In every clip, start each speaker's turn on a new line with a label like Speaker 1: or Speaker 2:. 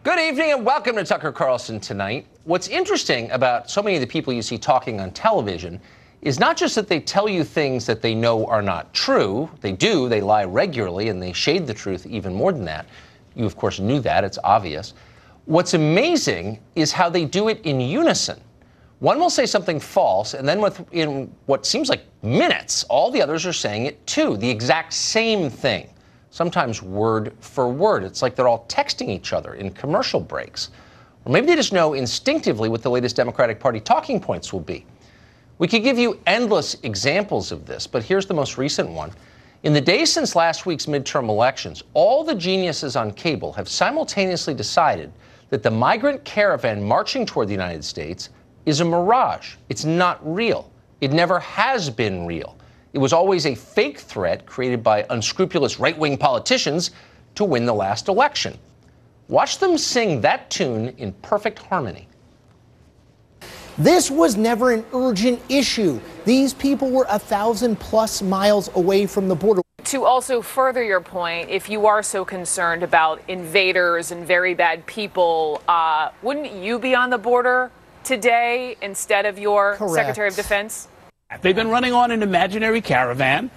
Speaker 1: Good evening and welcome to Tucker Carlson Tonight. What's interesting about so many of the people you see talking on television is not just that they tell you things that they know are not true. They do. They lie regularly and they shade the truth even more than that. You, of course, knew that. It's obvious. What's amazing is how they do it in unison. One will say something false, and then in what seems like minutes, all the others are saying it too, the exact same thing. Sometimes word for word. It's like they're all texting each other in commercial breaks. Or maybe they just know instinctively what the latest Democratic Party talking points will be. We could give you endless examples of this, but here's the most recent one. In the days since last week's midterm elections, all the geniuses on cable have simultaneously decided that the migrant caravan marching toward the United States is a mirage. It's not real. It never has been real. It was always a fake threat created by unscrupulous right-wing politicians to win the last election. Watch them sing that tune in perfect harmony.
Speaker 2: This was never an urgent issue. These people were 1,000+ miles away from the border.
Speaker 3: To also further your point, if you are so concerned about invaders and very bad people, wouldn't you be on the border today instead of your
Speaker 2: Correct.
Speaker 3: Secretary of Defense?
Speaker 4: They've been running on an imaginary caravan.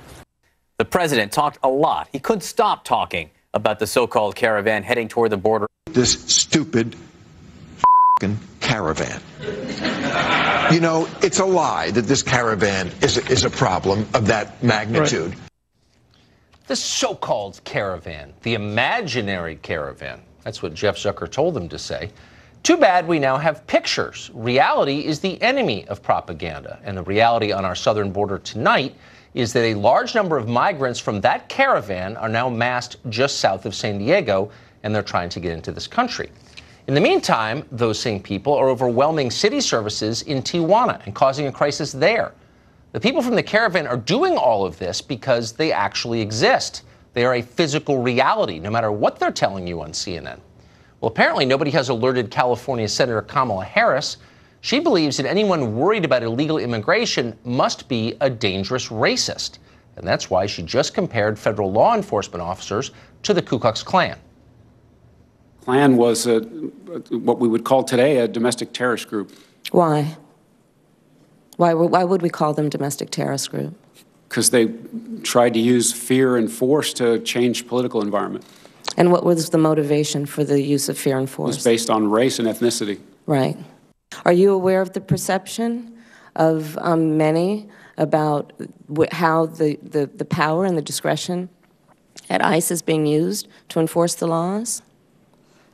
Speaker 5: The president talked a lot. He couldn't stop talking about the so-called caravan heading toward the border.
Speaker 6: This stupid caravan. You know, it's a lie that this caravan is a problem of that magnitude.
Speaker 1: Right. The so-called caravan, the imaginary caravan. That's what Jeff Zucker told them to say. Too bad we now have pictures. Reality is the enemy of propaganda. And the reality on our southern border tonight is that a large number of migrants from that caravan are now massed just south of San Diego, and they're trying to get into this country. In the meantime, those same people are overwhelming city services in Tijuana and causing a crisis there. The people from the caravan are doing all of this because they actually exist. They are a physical reality, no matter what they're telling you on CNN. Well, apparently nobody has alerted California Senator Kamala Harris. She believes that anyone worried about illegal immigration must be a dangerous racist. And that's why she just compared federal law enforcement officers to the Ku Klux Klan.
Speaker 7: Klan was what we would call today a domestic terrorist group.
Speaker 8: Why? Why would we call them domestic terrorist group?
Speaker 7: Because they tried to use fear and force to change political environment.
Speaker 8: And what was the motivation for the use of fear and force?
Speaker 7: It was based on race and ethnicity.
Speaker 8: Right. Are you aware of the perception of many about how the power and the discretion at ICE is being used to enforce the laws?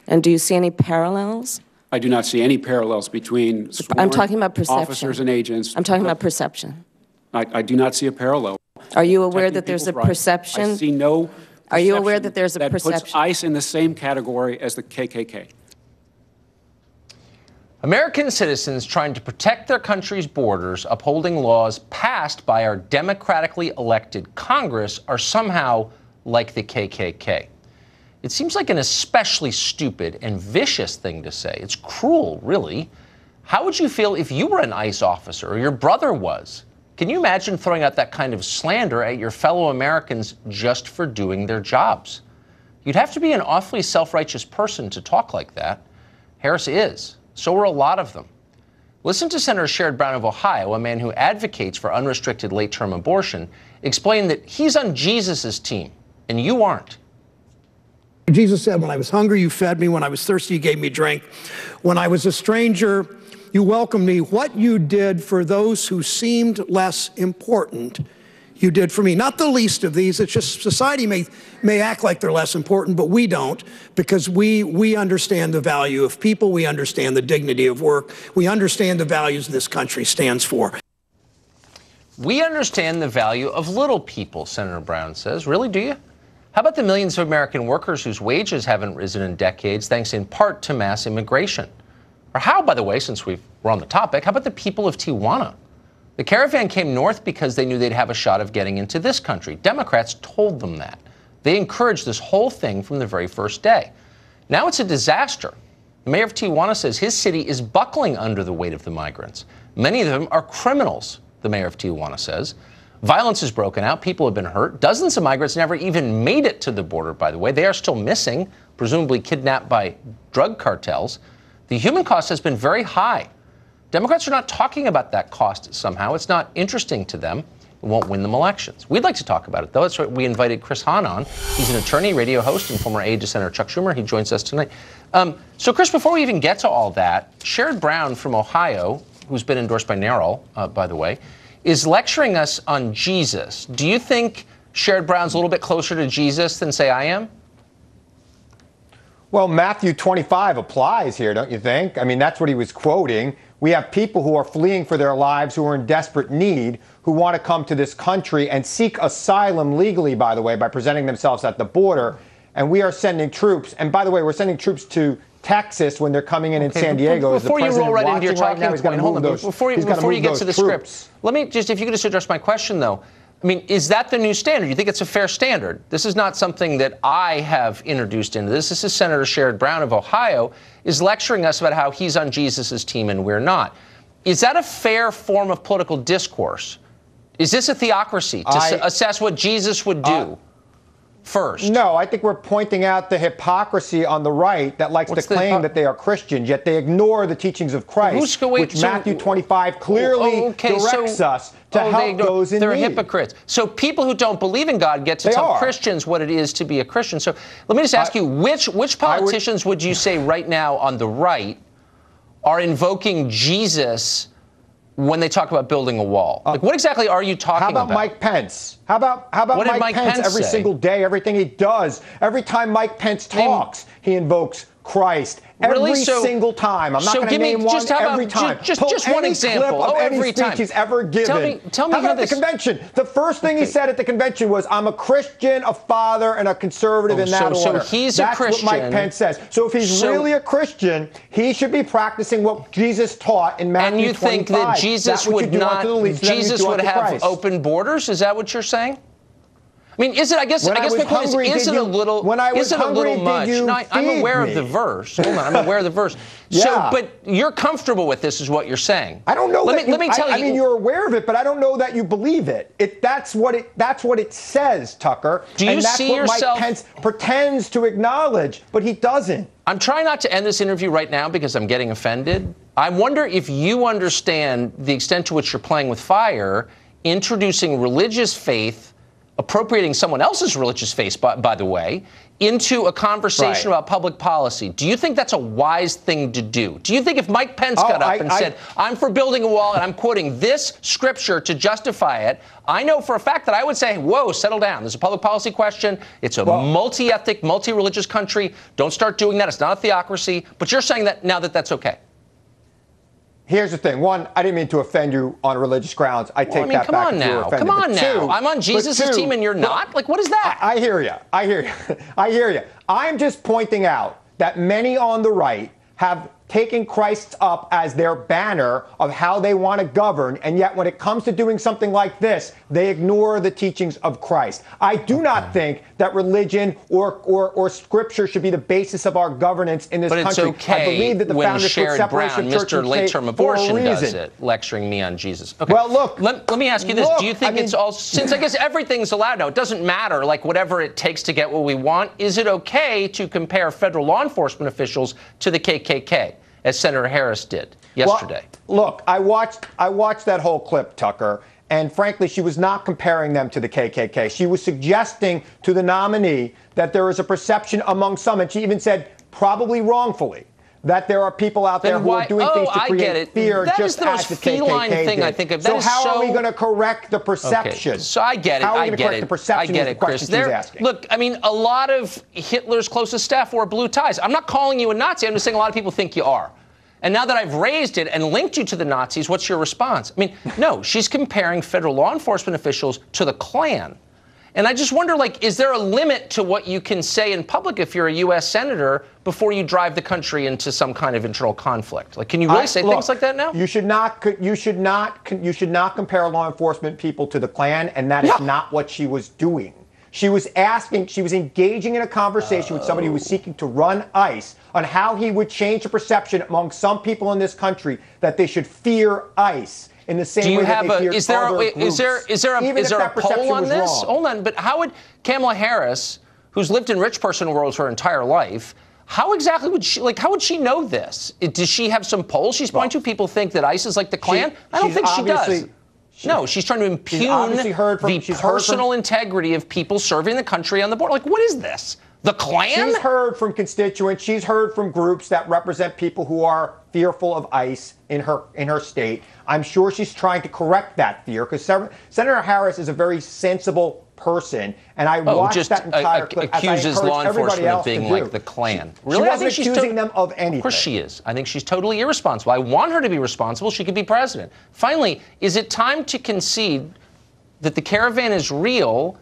Speaker 8: And do you see any parallels?
Speaker 7: I do not see any parallels between
Speaker 8: I'm talking about perception.
Speaker 7: Officers and agents.
Speaker 8: I'm talking about perception.
Speaker 7: I do not see a parallel.
Speaker 8: Are you aware that there's a perception?
Speaker 7: I see no.
Speaker 8: Are you aware that there's a perception
Speaker 7: that puts ICE in the same category as the KKK?
Speaker 1: American citizens trying to protect their country's borders, upholding laws passed by our democratically elected Congress, are somehow like the KKK. It seems like an especially stupid and vicious thing to say. It's cruel, really. How would you feel if you were an ICE officer or your brother was? Can you imagine throwing out that kind of slander at your fellow Americans just for doing their jobs? You'd have to be an awfully self-righteous person to talk like that. Harris is. So are a lot of them. Listen to Senator Sherrod Brown of Ohio, a man who advocates for unrestricted late-term abortion, explain that he's on Jesus' team, and you aren't.
Speaker 9: Jesus said, when I was hungry, you fed me. When I was thirsty, you gave me drink. When I was a stranger, you welcomed me. What you did for those who seemed less important, you did for me. Not the least of these. It's just society may act like they're less important, but we don't, because we understand the value of people. We understand the dignity of work. We understand the values this country stands for.
Speaker 1: We understand the value of little people, Senator Brown says. Really, do you? How about the millions of American workers whose wages haven't risen in decades, thanks in part to mass immigration? Or how, by the way, since we're on the topic, how about the people of Tijuana? The caravan came north because they knew they'd have a shot of getting into this country. Democrats told them that. They encouraged this whole thing from the very first day. Now it's a disaster. The mayor of Tijuana says his city is buckling under the weight of the migrants. Many of them are criminals, the mayor of Tijuana says. Violence has broken out. People have been hurt. Dozens of migrants never even made it to the border, by the way. They are still missing, presumably kidnapped by drug cartels. The human cost has been very high. Democrats are not talking about that cost somehow. It's not interesting to them. It won't win them elections. We'd like to talk about it, though. That's why we invited Chris Hahn on. He's an attorney, radio host, and former aide to Senator Chuck Schumer. He joins us tonight. So, Chris, before we even get to all that, Sherrod Brown from Ohio, who's been endorsed by NARAL, by the way, is lecturing us on Jesus. Do you think Sherrod Brown's a little bit closer to Jesus than, say, I am?
Speaker 10: Well, Matthew 25 applies here, don't you think? I mean, that's what he was quoting. We have people who are fleeing for their lives, who are in desperate need, who want to come to this country and seek asylum legally, by the way, by presenting themselves at the border. And we are sending troops. And by the way, we're sending troops to Texas when they're coming in San Diego.
Speaker 1: Before you roll right into your talking point, hold on. Before you get to the script, let me just, if you could just address my question, though. I mean, is that the new standard? You think it's a fair standard? This is not something that I have introduced into this. This is Senator Sherrod Brown of Ohio is lecturing us about how he's on Jesus' team and we're not. Is that a fair form of political discourse? Is this a theocracy to assess what Jesus would do first?
Speaker 10: No, I think we're pointing out the hypocrisy on the right that likes to claim that they are Christians, yet they ignore the teachings of Christ, which Matthew 25 clearly directs us to help those in need.
Speaker 1: They're hypocrites. So people who don't believe in God get to tell Christians what it is to be a Christian. So let me just ask you, which politicians would you say right now on the right are invoking Jesus when they talk about building a wall? Like, what exactly are you talking about?
Speaker 10: How about Mike Pence? How about Mike Pence every single day, everything he does? Every time Mike Pence talks, he invokes Christ. Every single time. I'm not going to name one every time.
Speaker 1: Just one example.
Speaker 10: Clip of any speech he's ever given.
Speaker 1: Tell me
Speaker 10: how about the convention? The first thing he said at the convention was, I'm a Christian, a father, and a conservative in that order.
Speaker 1: So he's a Christian.
Speaker 10: That's what Mike Pence says. So if he's really a Christian, he should be practicing what Jesus taught in Matthew 25.
Speaker 1: And you think that Jesus would have open borders? Is that what you're saying? I mean, is it? I guess my point is it a little much? No, I'm aware of the verse. Hold on, I'm aware of the verse.
Speaker 10: Yeah.
Speaker 1: So, but you're comfortable with this, is what you're saying.
Speaker 10: I don't know.
Speaker 1: Let me tell you.
Speaker 10: I mean, you're aware of it, but I don't know that you believe it. That's what it says, Tucker.
Speaker 1: Do you see yourself?
Speaker 10: Mike Pence pretends to acknowledge, but he doesn't.
Speaker 1: I'm trying not to end this interview right now because I'm getting offended. I wonder if you understand the extent to which you're playing with fire, introducing religious faith, appropriating someone else's religious faith, by the way, into a conversation about public policy. Do you think that's a wise thing to do? Do you think if Mike Pence got up and said, I'm for building a wall and I'm quoting this scripture to justify it, I know for a fact that I would say, whoa, settle down. There's a public policy question. It's a multi-ethnic, multi-religious country. Don't start doing that. It's not a theocracy. But you're saying that now that that's okay.
Speaker 10: Here's the thing. One, I didn't mean to offend you on religious grounds. I take that back.
Speaker 1: Come on now. Come on now. I'm on Jesus' team and you're not? Like, what is that?
Speaker 10: I hear you. I hear you. I'm just pointing out that many on the right have taken Christ up as their banner of how they want to govern, and yet when it comes to doing something like this, they ignore the teachings of Christ. I do not think that religion or scripture should be the basis of our governance in this country.
Speaker 1: But it's okay
Speaker 10: I believe that the
Speaker 1: when
Speaker 10: founders put
Speaker 1: Sherrod
Speaker 10: separation
Speaker 1: Brown,
Speaker 10: of church and
Speaker 1: Mr. Late-Term Abortion, does it, lecturing me on Jesus. Okay.
Speaker 10: Well, look.
Speaker 1: Let me ask you this. Do you think it's all, since I guess everything's allowed now, it doesn't matter, like whatever it takes to get what we want, is it okay to compare federal law enforcement officials to the KKK? As Senator Harris did yesterday.
Speaker 10: Well, look, I watched that whole clip, Tucker, and frankly, she was not comparing them to the KKK. She was suggesting to the nominee that there is a perception among some, and she even said, probably wrongfully, that there are people out there who are doing things to create fear just as the KKK did.
Speaker 1: I think of.
Speaker 10: So how are we going to correct the perception?
Speaker 1: Okay. So I get it.
Speaker 10: How are we going to correct the perception? I get it, Chris.
Speaker 1: Look, I mean, a lot of Hitler's closest staff wore blue ties. I'm not calling you a Nazi. I'm just saying a lot of people think you are. And now that I've raised it and linked you to the Nazis, what's your response? I mean, no, she's comparing federal law enforcement officials to the Klan. And I just wonder, like, is there a limit to what you can say in public if you're a U.S. senator before you drive the country into some kind of internal conflict? Like, can you really say things like that now?
Speaker 10: You should not compare law enforcement people to the Klan, and that is not what she was doing. She was engaging in a conversation with somebody who was seeking to run ICE on how he would change the perception among some people in this country that they should fear ICE. in the same way that they feared other groups.
Speaker 1: Is there a poll on this? Hold on, but how would Kamala Harris, who's lived in rich person worlds her entire life, how exactly would she know this? Does she have some polls she's pointing to? People think that ICE is like the Klan? I don't think she does. No, she's trying to impugn the personal integrity of people serving the country on the border. Like, what is this? The Klan?
Speaker 10: She's heard from constituents. She's heard from groups that represent people who are fearful of ICE in her state. I'm sure she's trying to correct that fear because Senator Harris is a very sensible person, and I watched that entire clip.
Speaker 1: Accuses law enforcement of being like the Klan.
Speaker 10: Really? She wasn't accusing them of anything.
Speaker 1: Of course she is. I think she's totally irresponsible. I want her to be responsible. She could be president. Finally, is it time to concede that the caravan is real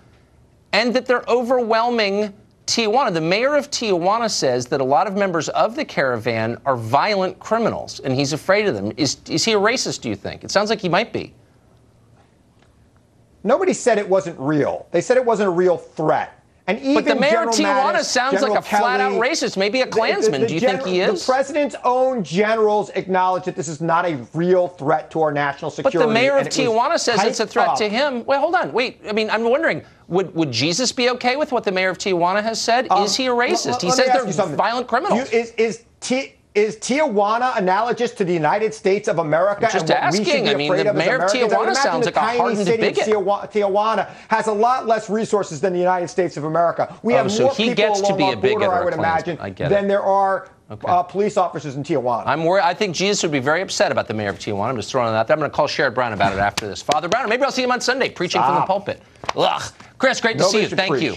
Speaker 1: and that they're overwhelming Tijuana? The mayor of Tijuana says that a lot of members of the caravan are violent criminals, and he's afraid of them. Is he a racist, do you think? It sounds like he might be.
Speaker 10: Nobody said it wasn't real. They said it wasn't a real threat. And even
Speaker 1: but the mayor of Tijuana
Speaker 10: Mattis,
Speaker 1: sounds
Speaker 10: General
Speaker 1: like a flat-out racist, maybe a Klansman. Do you think he is?
Speaker 10: The president's own generals acknowledge that this is not a real threat to our national security.
Speaker 1: But the mayor of Tijuana says it's a threat to him. Wait, hold on. Wait, I mean, I'm wondering, would Jesus be okay with what the mayor of Tijuana has said? Is he a racist? He says they're violent criminals.
Speaker 10: Is Tijuana analogous to the United States of America?
Speaker 1: I'm just asking. I mean, the mayor of Tijuana sounds like a hardened bigot.
Speaker 10: Tijuana has a lot less resources than the United States of America. We have more people along our border, I would imagine, than there are police officers in Tijuana.
Speaker 1: I'm worried. I think Jesus would be very upset about the mayor of Tijuana. I'm just throwing it out there. I'm going to call Sherrod Brown about it after this. Father Brown, maybe I'll see him on Sunday preaching from the pulpit. Ugh. Chris, great to see you. Thank you.